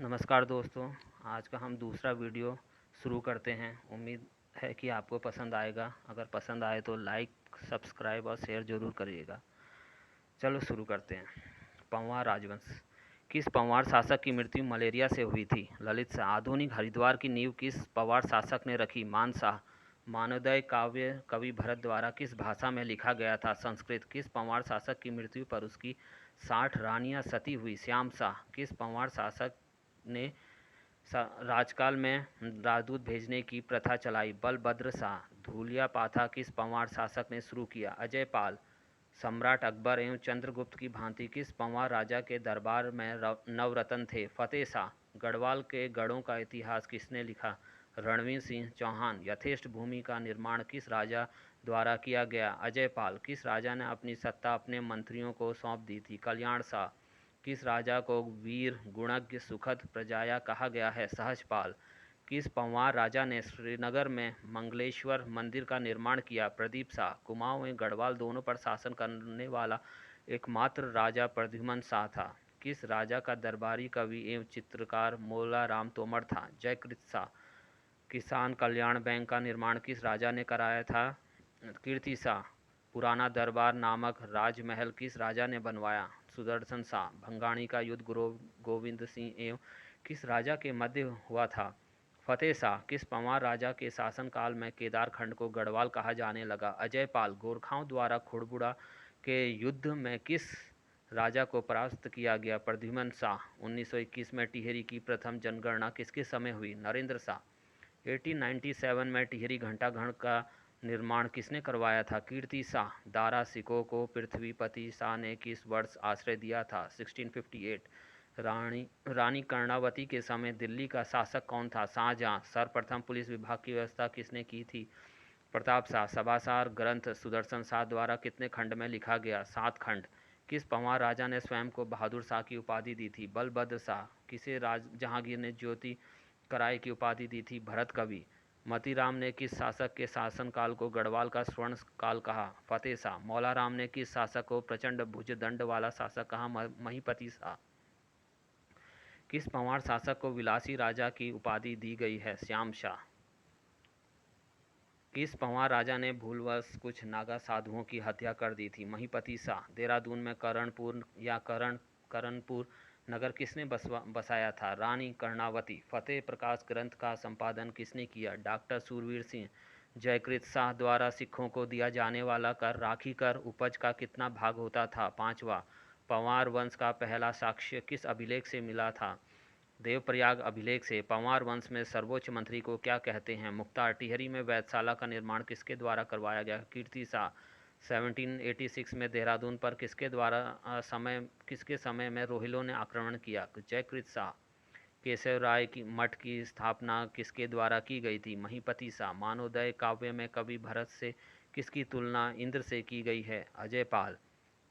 नमस्कार दोस्तों। आज का हम दूसरा वीडियो शुरू करते हैं। उम्मीद है कि आपको पसंद आएगा। अगर पसंद आए तो लाइक, सब्सक्राइब और शेयर ज़रूर करिएगा। चलो शुरू करते हैं। पंवार राजवंश। किस पंवार शासक की मृत्यु मलेरिया से हुई थी? ललित शाह। आधुनिक हरिद्वार की नींव किस पंवार शासक ने रखी? मान शाह। मानवोदय काव्य कवि भरत द्वारा किस भाषा में लिखा गया था? संस्कृत। किस पंवार शासक की मृत्यु पर उसकी 60 रानियां सती हुई? श्याम शाह। किस पंवार शासक ने राजकाल में राजदूत भेजने की प्रथा चलाई? बलभद्र शाह। धूलिया पाथा किस पंवार शासक ने शुरू किया? अजय पाल। सम्राट अकबर एवं चंद्रगुप्त की भांति किस पंवार राजा के दरबार में नवरत्न थे? फतेह शाह। गढ़वाल के गढ़ों का इतिहास किसने लिखा? रणवीर सिंह चौहान। यथेष्ट भूमि का निर्माण किस राजा द्वारा किया गया? अजय पाल। किस राजा ने अपनी सत्ता अपने मंत्रियों को सौंप दी थी? कल्याण शाह। किस राजा को वीर गुणज्ञ सुखद प्रजाया कहा गया है? सहजपाल। किस पंवार राजा ने श्रीनगर में मंगलेश्वर मंदिर का निर्माण किया? प्रदीप शाह। कुमाऊं एवं गढ़वाल दोनों पर शासन करने वाला एकमात्र राजा प्रद्युम्न शाह था। किस राजा का दरबारी कवि एवं चित्रकार मोला राम तोमर था? जयकृत शाह। किसान कल्याण बैंक का निर्माण किस राजा ने कराया था? कीर्ति शाह। पुराना दरबार नामक राजमहल किस राजा ने बनवाया? सुदर्शन शाह। भंगाणी का युद्ध गुरु गोविंद सिंह एवं किस राजा के मध्य हुआ था? फतेह शाह। किस पंवार राजा के शासनकाल में केदारखंड को गढ़वाल कहा जाने लगा? अजय पाल। गोरखाओं द्वारा खुड़बुड़ा के युद्ध में किस राजा को परास्त किया गया? प्रद्युम्न शाह। 1921 में टिहरी की प्रथम जनगणना किसके समय हुई? नरेंद्र शाह। 1897 में टिहरी घंटाघर का निर्माण किसने करवाया था? कीर्ति शाह। दारा सिकों को पृथ्वीपति शाह ने किस वर्ष आश्रय दिया था? 1658। रानी कर्णावती के समय दिल्ली का शासक कौन था? शाहजहां। सर्वप्रथम पुलिस विभाग की व्यवस्था किसने की थी? प्रताप शाह। सभासार ग्रंथ सुदर्शन शाह द्वारा कितने खंड में लिखा गया? 7 खंड। किस पंवार राजा ने स्वयं को बहादुर शाह की उपाधि दी थी? बलभद्र शाह। किसे जहांगीर ने ज्योति कराय की उपाधि दी थी? भरत कवि। मतीराम ने किस शासक के शासनकाल को गढ़वाल का स्वर्ण काल कहा? फतेह शाह। मौलाराम ने किस शासक को प्रचंड भुजदंड वाला शासक कहा? महीपति शाह। किस पंवार शासक को विलासी राजा की उपाधि दी गई है? श्याम शाह। किस पंवार राजा ने भूलवश कुछ नागा साधुओं की हत्या कर दी थी? महीपति शाह। देहरादून में करणपुर या करणपुर नगर किसने बसाया था? रानी कर्णावती। फतेह प्रकाश ग्रंथ का संपादन किसने किया? डॉक्टर सूरवीर सिंह। जयकृत शाह द्वारा सिखों को दिया जाने वाला कर राखी कर उपज का कितना भाग होता था? 5वां। पंवार वंश का पहला साक्ष्य किस अभिलेख से मिला था? देवप्रयाग अभिलेख से। पंवार वंश में सर्वोच्च मंत्री को क्या कहते हैं? मुख्तार। टिहरी में वैधशाला का निर्माण किसके द्वारा करवाया गया? कीर्ति शाह। 1786 में देहरादून पर किसके समय में रोहिलों ने आक्रमण किया? जयकृत शाह। केशव राय की मठ की स्थापना किसके द्वारा की गई थी? महीपति शाह। मानवोदय काव्य में कवि भरत से किसकी तुलना इंद्र से की गई है? अजय पाल।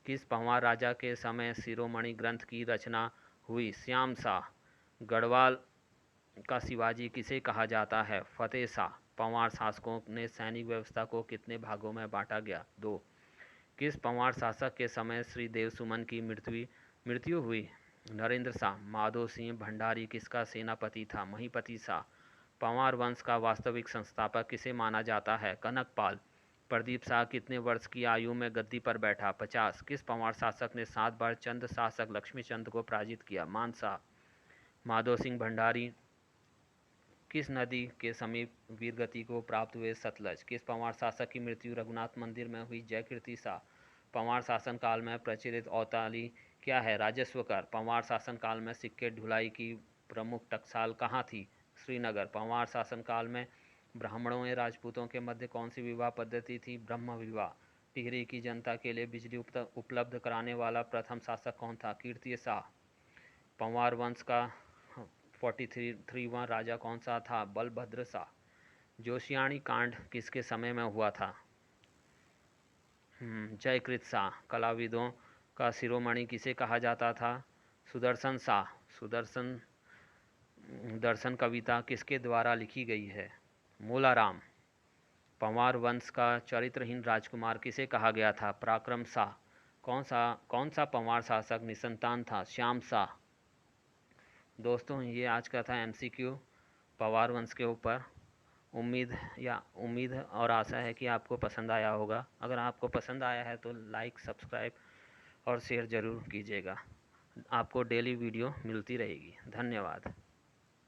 किस पंवार राजा के समय शिरोमणि ग्रंथ की रचना हुई? श्याम शाह। गढ़वाल का शिवाजी किसे कहा जाता है? फतेह शाह। पंवार शासकों ने सैनिक व्यवस्था को कितने भागों में बांटा गया? 2। किस पंवार शासक के समय श्री देवसुमन की मृत्यु हुई? नरेंद्र शाह। माधो सिंह भंडारी किसका सेनापति था? महीपति शाह। पंवार वंश का वास्तविक संस्थापक किसे माना जाता है? कनकपाल। प्रदीप शाह कितने वर्ष की आयु में गद्दी पर बैठा? 50। किस पंवार शासक ने 7 बार चंद शासक लक्ष्मीचंद को पराजित किया? मान शाह। माधो सिंह भंडारी किस नदी के समीप वीरगति को प्राप्त हुए? सतलज। किस पंवार शासक की मृत्यु रघुनाथ मंदिर में हुई? जयकृति शाह। पंवार शासन काल में प्रचलित औताली क्या है? राजस्व कर। पंवार शासन काल में सिक्के ढुलाई की प्रमुख टकसाल कहाँ थी? श्रीनगर। पंवार शासन काल में ब्राह्मणों एवं राजपूतों के मध्य कौन सी विवाह पद्धति थी? ब्रह्म विवाह। टिहरी की जनता के लिए बिजली उपलब्ध कराने वाला प्रथम शासक कौन था? कीर्ति शाह। पंवार वंश का 43वां राजा कौन सा था? बलभद्र शाह। जोशियाणी कांड किसके समय में हुआ था? जयकृत शाह। कलाविदों का शिरोमणि किसे कहा जाता था? सुदर्शन शाह। सुदर्शन दर्शन कविता किसके द्वारा लिखी गई है? मोलाराम। पंवार वंश का चरित्रहीन राजकुमार किसे कहा गया था? पराक्रम शाह। कौन सा पंवार शासक निसंतान था? श्याम शाह। दोस्तों ये आज का था MCQ पवार वंश के ऊपर। उम्मीद और आशा है कि आपको पसंद आया होगा। अगर आपको पसंद आया है तो लाइक, सब्सक्राइब और शेयर ज़रूर कीजिएगा। आपको डेली वीडियो मिलती रहेगी। धन्यवाद।